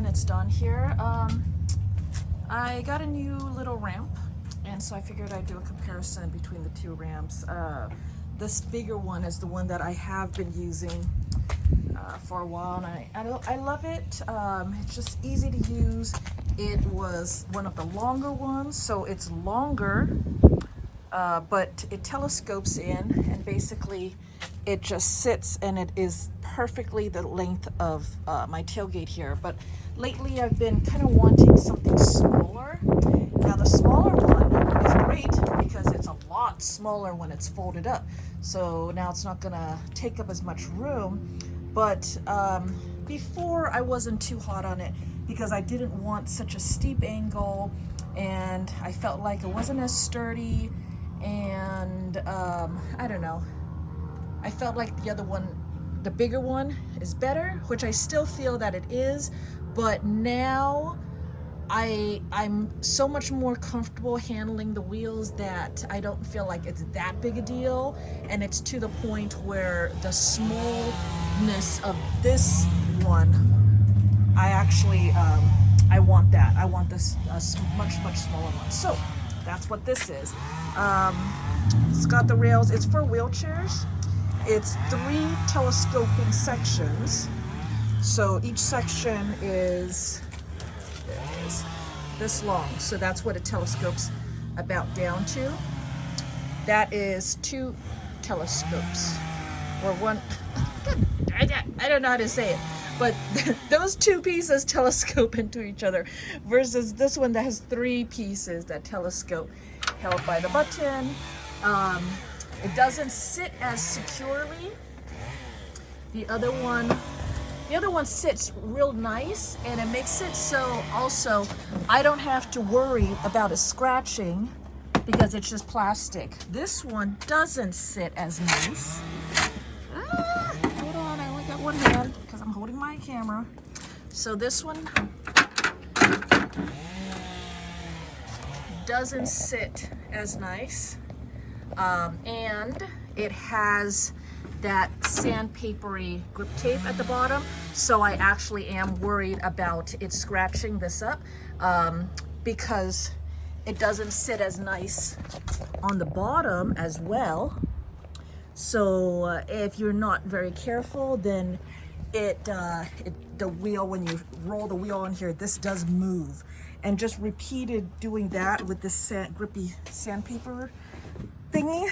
it's done here. I got a new little ramp, and so I figured I'd do a comparison between the two ramps. This bigger one is the one that I have been using for a while, and I love it. It's just easy to use. It was one of the longer ones, so it's longer, but it telescopes in, and basically it just sits, and it is perfectly the length of my tailgate here. But lately I've been kind of wanting something smaller. Now the smaller one is great because it's a lot smaller when it's folded up. So now it's not gonna take up as much room. But before I wasn't too hot on it because I didn't want such a steep angle, and I felt like it wasn't as sturdy, and I don't know. I felt like the other one, the bigger one, is better, which I still feel that it is, but now I'm so much more comfortable handling the wheels that I don't feel like it's that big a deal, and it's to the point where the smallness of this one, I actually, I want that. I want this much smaller one. So that's what this is. It's got the rails. It's for wheelchairs. It's 3 telescoping sections. So each section is this long. So that's what it telescopes about down to. That is 2 telescopes, or one. I don't know how to say it, but those 2 pieces telescope into each other, versus this one that has 3 pieces that telescope, held by the button. It doesn't sit as securely. The other one sits real nice, and it makes it so also I don't have to worry about it scratching because it's just plastic. This one doesn't sit as nice. Hold on, I only got one hand because I'm holding my camera. So this one doesn't sit as nice, and it has that sandpapery grip tape at the bottom, so I actually am worried about it scratching this up, because it doesn't sit as nice on the bottom as well. So if you're not very careful, then the wheel, when you roll the wheel on here, this does move, and just repeated doing that with this grippy sandpaper thingy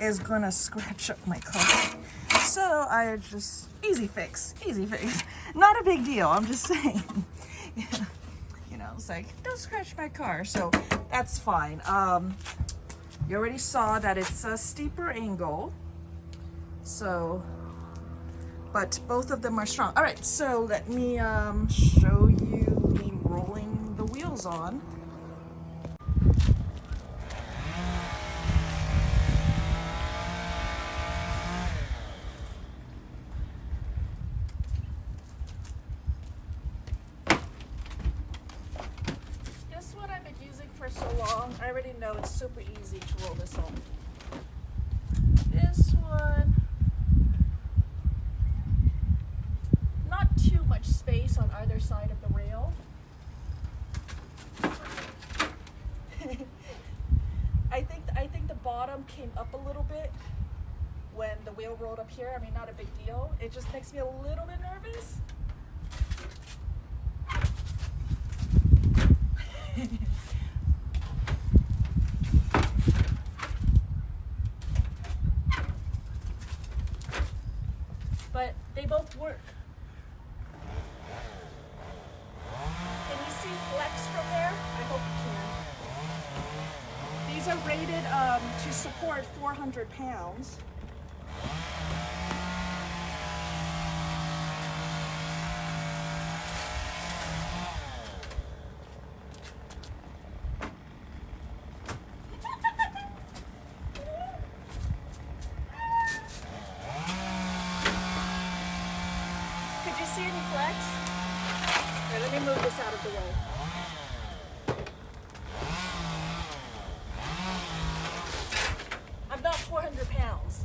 is gonna scratch up my car. So I just, easy fix, not a big deal. I'm just saying, you know, it's like, don't scratch my car. So that's fine. You already saw that it's a steeper angle, so, but both of them are strong. All right, so let me show you me rolling the wheels on. For so long, I already know it's super easy to roll this on. This one, not too much space on either side of the rail. I think the bottom came up a little bit when the wheel rolled up here. I mean, not a big deal. It just makes me a little bit nervous. But they both work. Can you see flex from there? I hope you can. These are rated to support 400 pounds. See any flex? Here, let me move this out of the way. I'm not 400 pounds.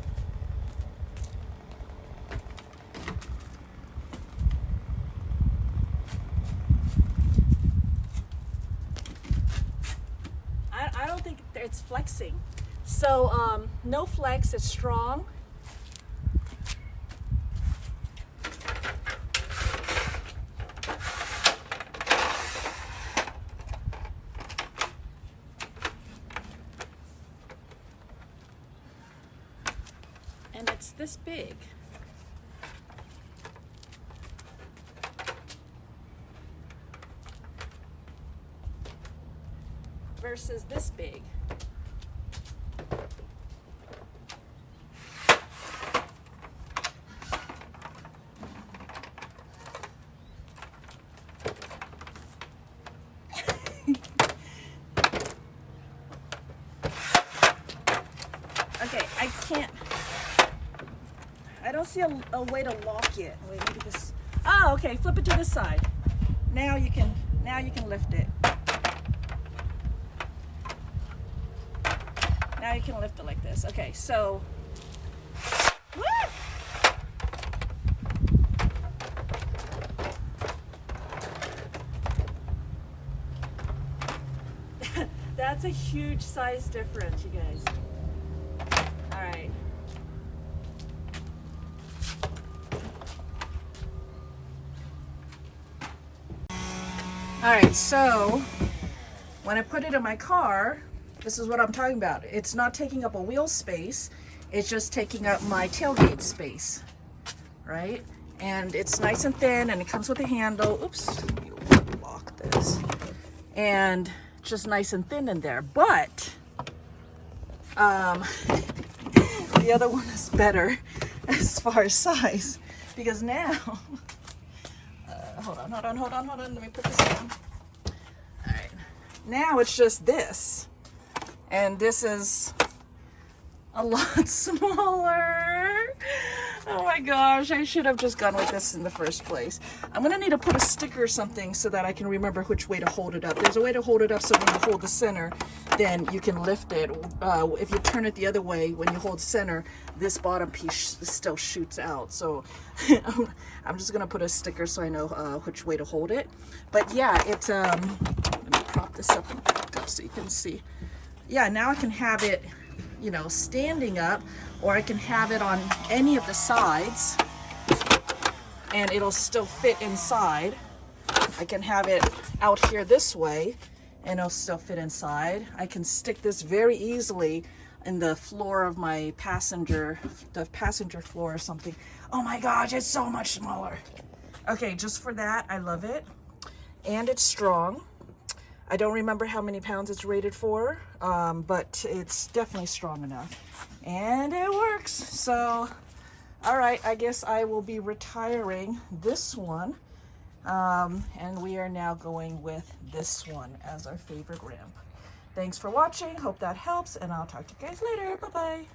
there, it's flexing. So no flex, it's strong. And it's this big. Versus this big. Okay, I don't see a way to lock it. Wait, maybe this. Oh, okay, flip it to this side. Now you can lift it. Now you can lift it like this. Okay, so woo! That's a huge size difference, you guys. All right. All right, so when I put it in my car, this is what I'm talking about. It's not taking up a wheel space. It's just taking up my tailgate space, right? And it's nice and thin, and it comes with a handle. Oops, you lock this. And just nice and thin in there. But the other one is better as far as size, because now, hold on. Let me put this down. All right, now it's just this. And this is a lot smaller. Oh my gosh, I should have just gone with this in the first place. I'm gonna need to put a sticker or something so that I can remember which way to hold it up. There's a way to hold it up so when you hold the center, then you can lift it. If you turn it the other way, when you hold center, this bottom piece still shoots out. So I'm just gonna put a sticker so I know which way to hold it. But yeah, let me prop this up and back up so you can see. Yeah, now I can have it, you know, standing up, or I can have it on any of the sides and it'll still fit inside. I can have it out here this way and it'll still fit inside. I can stick this very easily in the floor of my passenger floor or something. Oh my gosh, it's so much smaller. Okay, just for that, I love it. And it's strong. I don't remember how many pounds it's rated for, but it's definitely strong enough. And it works. So, all right, I guess I will be retiring this one. And we are now going with this one as our favorite ramp. Thanks for watching. Hope that helps, and I'll talk to you guys later. Bye-bye.